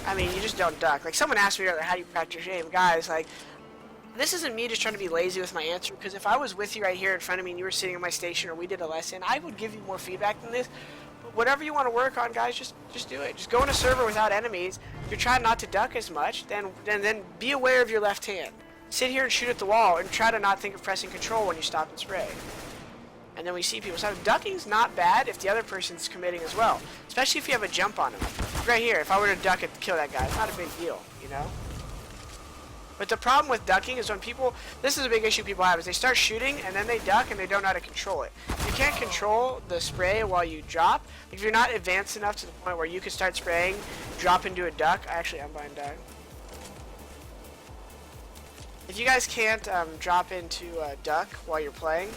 I mean, you just don't duck. Like, someone asked me earlier, how do you practice your aim? Guys, like, this isn't me just trying to be lazy with my answer, because if I was with you right here in front of me and you were sitting in my station or we did a lesson, I would give you more feedback than this. But whatever you want to work on, guys, just do it. Just go in a server without enemies. If you're trying not to duck as much, then be aware of your left hand. Sit here and shoot at the wall and try to not think of pressing control when you stop and spray. And then we see people. So ducking's not bad if the other person's committing as well. Especially if you have a jump on them. Right here, if I were to duck and kill that guy, it's not a big deal, you know? But the problem with ducking is when people, this is a big issue people have, is they start shooting and then they duck and they don't know how to control it. You can't control the spray while you drop. If you're not advanced enough to the point where you can start spraying, drop into a duck. Actually, I'm buying duck. If you guys can't drop into a duck while you're playing,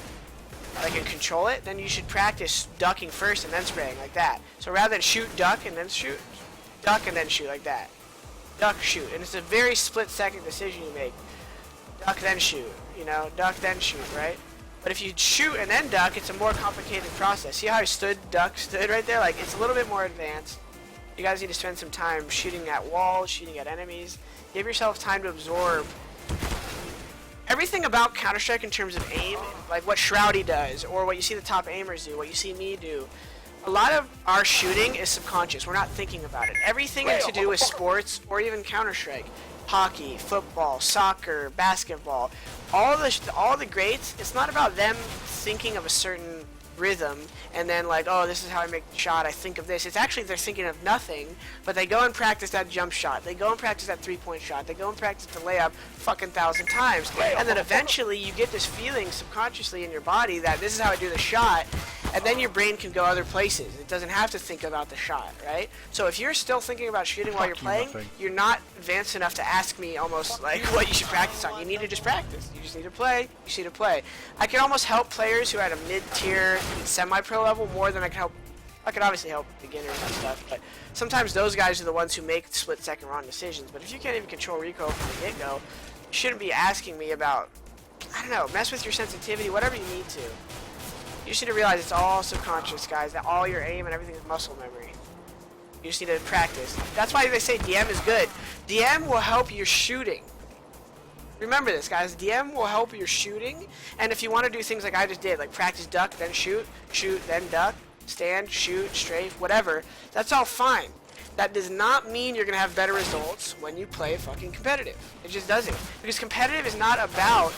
like and control it, then you should practice ducking first and then spraying like that. So rather than shoot, duck, and then shoot, duck and then shoot like that. Duck, shoot, and it's a very split-second decision you make. Duck, then shoot, you know, duck, then shoot, right? But if you shoot and then duck, it's a more complicated process. See how I stood right there? Like, it's a little bit more advanced. You guys need to spend some time shooting at walls, shooting at enemies. Give yourself time to absorb everything about Counter-Strike in terms of aim, like what Shroudy does, or what you see the top aimers do, what you see me do. A lot of our shooting is subconscious. We're not thinking about it. Everything to do with sports, or even Counter-Strike, hockey, football, soccer, basketball, all the greats, it's not about them thinking of a certain rhythm and then like, oh, this is how I make the shot, I think of this. It's actually they're thinking of nothing, but they go and practice that jump shot, they go and practice that three-point shot, they go and practice the layup fucking 1,000 times, and then eventually you get this feeling subconsciously in your body that this is how I do the shot, and then your brain can go other places. It doesn't have to think about the shot, right? So if you're still thinking about shooting while you're playing, you're not advanced enough to ask me almost like what you should practice on. You need to just practice. You just need to play. You just need to play. I can almost help players who are at a mid-tier, semi-pro level more than I can obviously help beginners and stuff, but sometimes those guys are the ones who make split-second wrong decisions. But if you can't even control recoil from the get-go, you shouldn't be asking me about, I don't know, mess with your sensitivity, whatever you need to. You just need to realize it's all subconscious, guys, that all your aim and everything is muscle memory. You just need to practice. That's why they say DM is good. DM will help your shooting. Remember this, guys. DM will help your shooting, and if you want to do things like I just did, like practice duck, then shoot, shoot, then duck, stand, shoot, strafe, whatever, that's all fine. That does not mean you're going to have better results when you play fucking competitive. It just doesn't. Because competitive is not about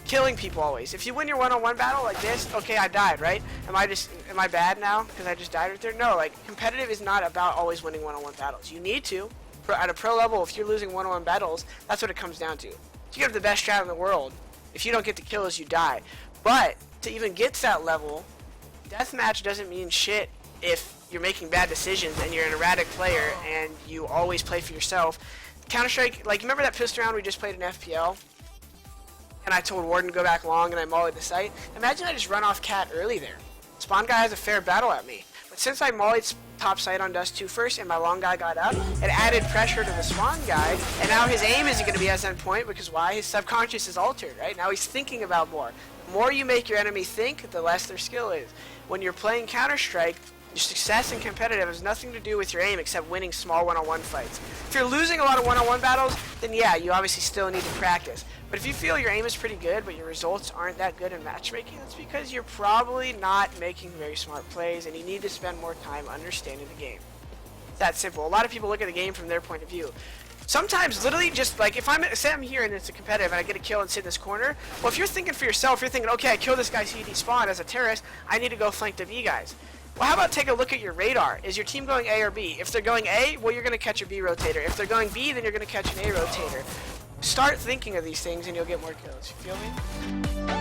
killing people always. If you win your one-on-one battle like this, okay, I died, right? Am I bad now because I just died right there? No, like, competitive is not about always winning one-on-one battles. You need to. At a pro level, if you're losing one-on-one battles, that's what it comes down to. You have the best strat in the world. If you don't get the kills, you die. But to even get to that level, deathmatch doesn't mean shit if you're making bad decisions and you're an erratic player and you always play for yourself. Counter-Strike, like, remember that pistol round we just played in FPL? And I told Warden to go back long and I mollied the site? Imagine I just run off Cat early there. Spawn guy has a fair battle at me. But since I mollied top site on Dust 2 first and my long guy got up, it added pressure to the Spawn guy, and now his aim isn't going to be as on point because why? His subconscious is altered, right? Now he's thinking about more. The more you make your enemy think, the less their skill is. When you're playing Counter-Strike, your success in competitive has nothing to do with your aim except winning small one-on-one fights. If you're losing a lot of one-on-one battles, then yeah, you obviously still need to practice. But if you feel your aim is pretty good, but your results aren't that good in matchmaking, that's because you're probably not making very smart plays, and you need to spend more time understanding the game. It's that simple. A lot of people look at the game from their point of view. Sometimes, literally, just like, if say I'm here and it's a competitive and I get a kill and sit in this corner, well, if you're thinking for yourself, you're thinking, okay, I killed this guy CD spawn as a terrorist, I need to go flank the B guys. Well, how about take a look at your radar? Is your team going A or B? If they're going A, well, you're going to catch a B rotator. If they're going B, then you're going to catch an A rotator. Start thinking of these things and you'll get more kills. You feel me?